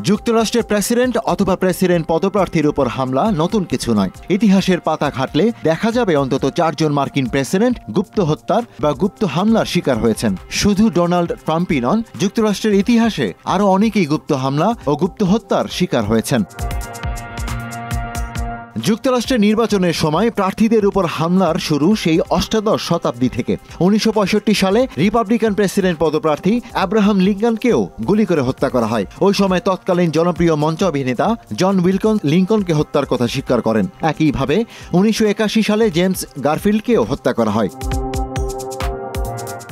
যুক্তরাষ্ট্রের প্রেসিডেন্ট অথবা প্রেসিডেন্ট পদপ্রার্থীর উপর হামলা নতুন কিছু নয়। ইতিহাসের পাতা ঘাটলে দেখা যাবে অন্তত 4 জন মার্কিন প্রেসিডেন্ট গুপ্ত হত্যার বা গুপ্ত হামলার শিকার হয়েছেন। শুধু ডোনাল্ড ট্রাম্পই নন, যুক্তরাষ্ট্রের ইতিহাসে আরও অনেকেই গুপ্ত হামলা ও গুপ্ত হত্যার শিকার হয়েছেন। যুক্তরাষ্ট্রের নির্বাচনের সময় প্রার্থীদের উপর হামলার শুরু সেই অষ্টাদশ শতাব্দী থেকে। 1965 সালে রিপাবলিকান প্রেসিডেন্ট পদপ্রার্থী আব্রাহাম লিঙ্কনকেও গুলি করে হত্যা করা হয়। ওই সময় তৎকালীন জনপ্রিয় মঞ্চ অভিনেতা জন উইলসন লিঙ্কনকে হত্যার কথা স্বীকার করেন। একইভাবে 1981 সালে জেমস গারফিল্ডকেও হত্যা করা হয়।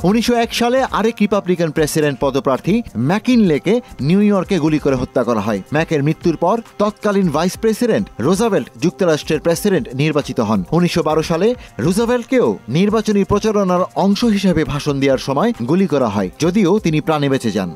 1901 সালে আরেক রিপাবলিকান প্রেসিডেন্ট পদপ্রার্থী ম্যাকিনলেকে নিউ ইয়র্কে গুলি করে হত্যা করা হয়। ম্যাকের মৃত্যুর পর তৎকালীন ভাইস প্রেসিডেন্ট রুজভেল্ট যুক্তরাষ্ট্রের প্রেসিডেন্ট নির্বাচিত হন। 1912 সালে রুজভেল্টকেও নির্বাচনী প্রচারণার অংশ হিসেবে ভাষণ দেওয়ার সময় গুলি করা হয়, যদিও তিনি প্রাণে বেঁচে যান।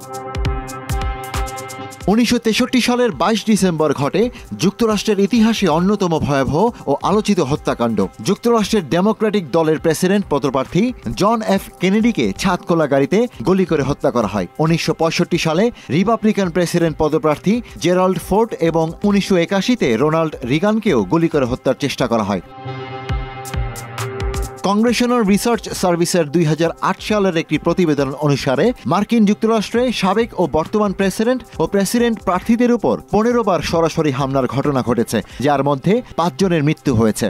1963 সালের 22 ডিসেম্বর ঘটে যুক্তরাষ্ট্রের ইতিহাসে অন্যতম ভয়াবহ ও আলোচিত হত্যাকাণ্ড। যুক্তরাষ্ট্রের ডেমোক্রেটিক দলের প্রেসিডেন্ট পদপ্রার্থী জন এফ কেনেডিকে ছাদখোলা গাড়িতে গুলি করে হত্যা করা হয়। 1965 সালে রিপাবলিকান প্রেসিডেন্ট পদপ্রার্থী জেরাল্ড ফোর্ড এবং 1981-তে রোনাল্ড রিগানকেও গুলি করে হত্যার চেষ্টা করা হয়। কংগ্রেশনাল রিসার্চ সার্ভিসের 2008 সালের একটি প্রতিবেদন অনুসারে মার্কিন যুক্তরাষ্ট্রে সাবেক ও বর্তমান প্রেসিডেন্ট ও প্রেসিডেন্ট প্রার্থীদের উপর 15 বার সরাসরি হামলার ঘটনা ঘটেছে, যার মধ্যে 5 জনের মৃত্যু হয়েছে।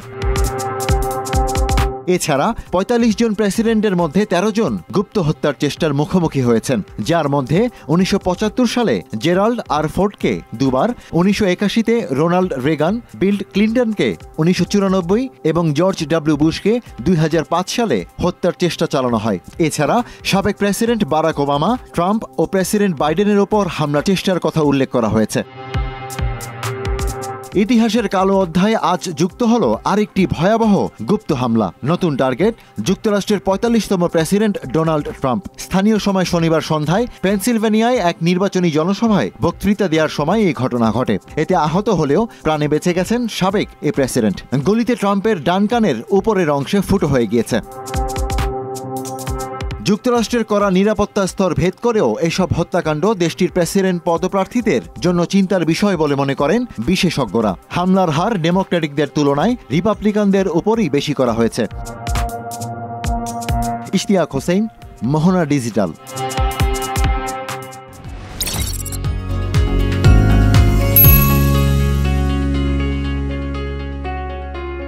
এছাড়া 45 জন প্রেসিডেন্টের মধ্যে 13 জন গুপ্ত হত্যার চেষ্টার মুখোমুখি হয়েছেন, যার মধ্যে 1975 সালে জেরাল্ড আর ফোর্ডকে দুবার, 1981-তে রোনাল্ড রেগান, বিল ক্লিন্টনকে 1994 এবং জর্জ ডব্লিউ বুশকে 2005 সালে হত্যার চেষ্টা চালানো হয়। এছাড়া সাবেক প্রেসিডেন্ট বারাক ওবামা, ট্রাম্প ও প্রেসিডেন্ট বাইডেনের ওপর হামলার চেষ্টার কথা উল্লেখ করা হয়েছে। ইতিহাসের কালো অধ্যায়ে আজ যুক্ত হল আরেকটি ভয়াবহ গুপ্ত হামলা। নতুন টার্গেট যুক্তরাষ্ট্রের 45তম প্রেসিডেন্ট ডোনাল্ড ট্রাম্প। স্থানীয় সময় শনিবার সন্ধ্যায় পেনসিলভেনিয়ায় এক নির্বাচনী জনসভায় বক্তৃতা দেওয়ার সময় এই ঘটনা ঘটে। এতে আহত হলেও প্রাণে বেঁচে গেছেন সাবেক এই প্রেসিডেন্ট। গুলিতে ট্রাম্পের ডান কানের উপরের অংশে ফুটো হয়ে গিয়েছে। যুক্তরাষ্ট্রের করা নিরাপত্তা স্তর ভেদ করেও এসব হত্যাকাণ্ড দেশটির প্রেসিডেন্ট পদপ্রার্থীদের জন্য চিন্তার বিষয় বলে মনে করেন বিশেষজ্ঞরা। হামলার হার ডেমোক্রেটিকদের তুলনায় রিপাবলিকানদের উপরই বেশি করা হয়েছে। ইশতিয়াক হোসেন, মোহনা ডিজিটাল।